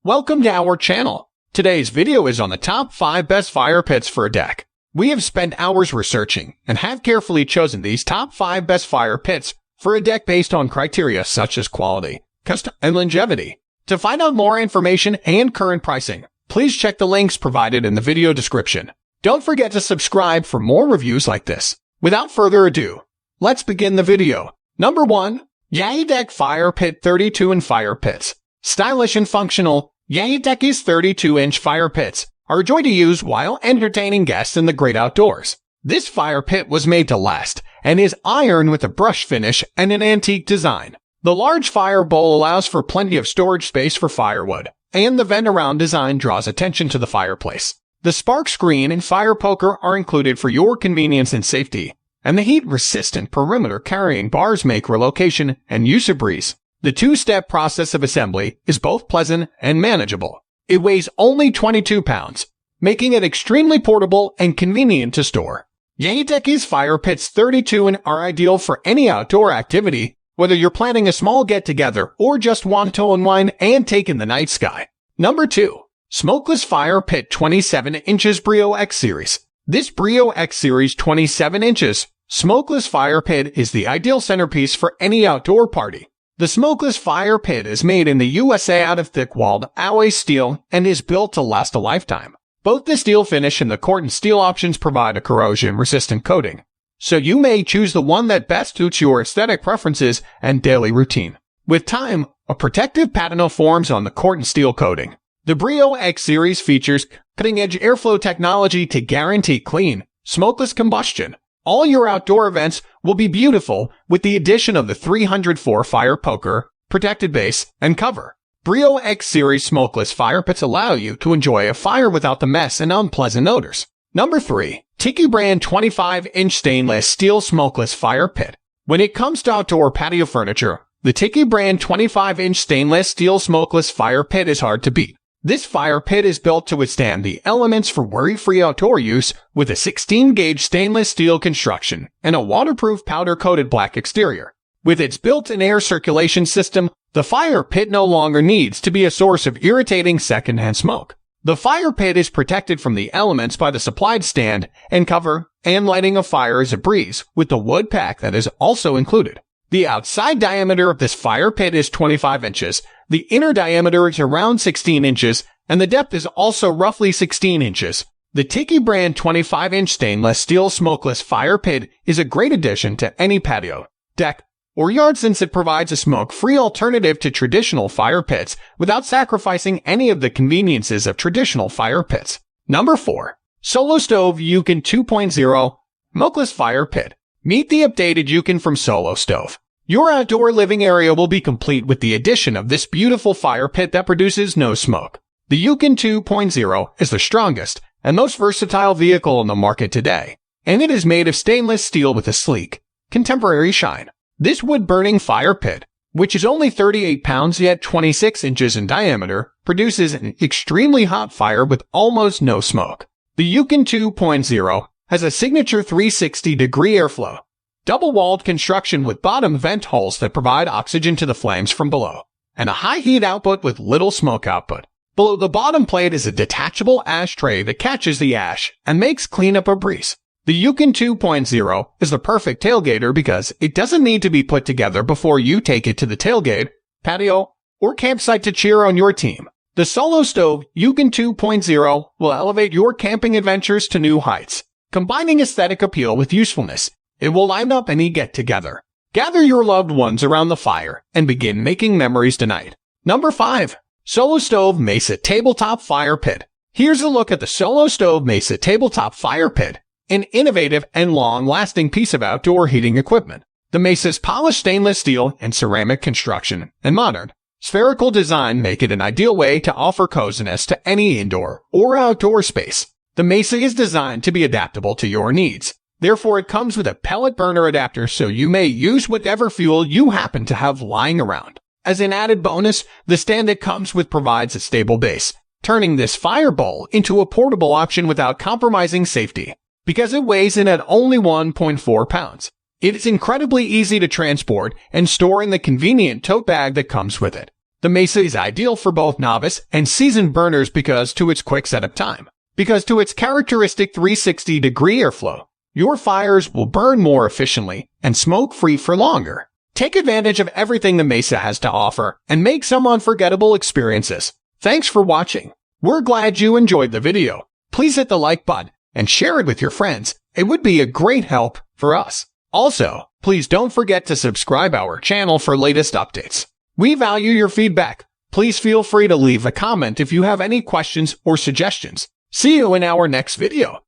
Welcome to our channel. Today's video is on the top 5 best fire pits for a deck. We have spent hours researching and have carefully chosen these top 5 best fire pits for a deck based on criteria such as quality, custom, and longevity. To find out more information and current pricing, please check the links provided in the video description. Don't forget to subscribe for more reviews like this. Without further ado, let's begin the video. Number 1. Yaheetech Fire Pit 32-inch Fire Pits. Stylish and functional, Yaheetech's 32-inch fire pits are a joy to use while entertaining guests in the great outdoors. This fire pit was made to last and is iron with a brush finish and an antique design. The large fire bowl allows for plenty of storage space for firewood, and the vent-around design draws attention to the fireplace. The spark screen and fire poker are included for your convenience and safety, and the heat-resistant perimeter carrying bars make relocation and use a breeze. The two-step process of assembly is both pleasant and manageable. It weighs only 22 pounds, making it extremely portable and convenient to store. Yaheetech's fire pits 32 are ideal for any outdoor activity, whether you're planning a small get-together or just want to unwind and take in the night sky. Number 2. Smokeless Fire Pit 27 inches Breeo X Series. This Breeo X Series 27 inches Smokeless Fire Pit is the ideal centerpiece for any outdoor party. The Smokeless Fire Pit is made in the USA out of thick-walled alloy steel and is built to last a lifetime. Both the steel finish and the Corten Steel options provide a corrosion-resistant coating, so you may choose the one that best suits your aesthetic preferences and daily routine. With time, a protective patina forms on the Corten Steel coating. The Breeo X Series features cutting-edge airflow technology to guarantee clean, smokeless combustion. All your outdoor events will be beautiful with the addition of the 304 fire poker, protected base, and cover. Breeo X Series smokeless fire pits allow you to enjoy a fire without the mess and unpleasant odors. Number 3. TIKI brand 25-inch stainless steel smokeless fire pit. When it comes to outdoor patio furniture, the TIKI brand 25-inch stainless steel smokeless fire pit is hard to beat. This fire pit is built to withstand the elements for worry-free outdoor use with a 16-gauge stainless steel construction and a waterproof powder-coated black exterior. With its built-in air circulation system, the fire pit no longer needs to be a source of irritating secondhand smoke. The fire pit is protected from the elements by the supplied stand and cover, and lighting a fire is a breeze with the wood pack that is also included. The outside diameter of this fire pit is 25 inches, the inner diameter is around 16 inches, and the depth is also roughly 16 inches. The TIKI brand 25-inch stainless steel smokeless fire pit is a great addition to any patio, deck, or yard since it provides a smoke-free alternative to traditional fire pits without sacrificing any of the conveniences of traditional fire pits. Number 4. Solo Stove Yukon 2.0 Smokeless Fire Pit. Meet the updated Yukon from Solo Stove. Your outdoor living area will be complete with the addition of this beautiful fire pit that produces no smoke. The Yukon 2.0 is the strongest and most versatile vehicle on the market today, and it is made of stainless steel with a sleek, contemporary shine. This wood-burning fire pit, which is only 38 pounds yet 26 inches in diameter, produces an extremely hot fire with almost no smoke. The Yukon 2.0 has a signature 360-degree airflow, double-walled construction with bottom vent holes that provide oxygen to the flames from below, and a high heat output with little smoke output. Below the bottom plate is a detachable ashtray that catches the ash and makes cleanup a breeze. The Yukon 2.0 is the perfect tailgater because it doesn't need to be put together before you take it to the tailgate, patio, or campsite to cheer on your team. The Solo Stove Yukon 2.0 will elevate your camping adventures to new heights. Combining aesthetic appeal with usefulness, it will light up any get-together. Gather your loved ones around the fire and begin making memories tonight. Number 5. Solo Stove Mesa Tabletop Fire Pit. Here's a look at the Solo Stove Mesa Tabletop Fire Pit, an innovative and long-lasting piece of outdoor heating equipment. The Mesa's polished stainless steel and ceramic construction and modern, spherical design make it an ideal way to offer coziness to any indoor or outdoor space. The Mesa is designed to be adaptable to your needs. Therefore, it comes with a pellet burner adapter so you may use whatever fuel you happen to have lying around. As an added bonus, the stand it comes with provides a stable base, turning this fire bowl into a portable option without compromising safety. Because it weighs in at only 1.4 pounds, it is incredibly easy to transport and store in the convenient tote bag that comes with it. The Mesa is ideal for both novice and seasoned burners because to its quick setup time. Because to its characteristic 360-degree airflow, your fires will burn more efficiently and smoke-free for longer. Take advantage of everything the Mesa has to offer and make some unforgettable experiences. Thanks for watching. We're glad you enjoyed the video. Please hit the like button and share it with your friends. It would be a great help for us. Also, please don't forget to subscribe our channel for latest updates. We value your feedback. Please feel free to leave a comment if you have any questions or suggestions. See you in our next video.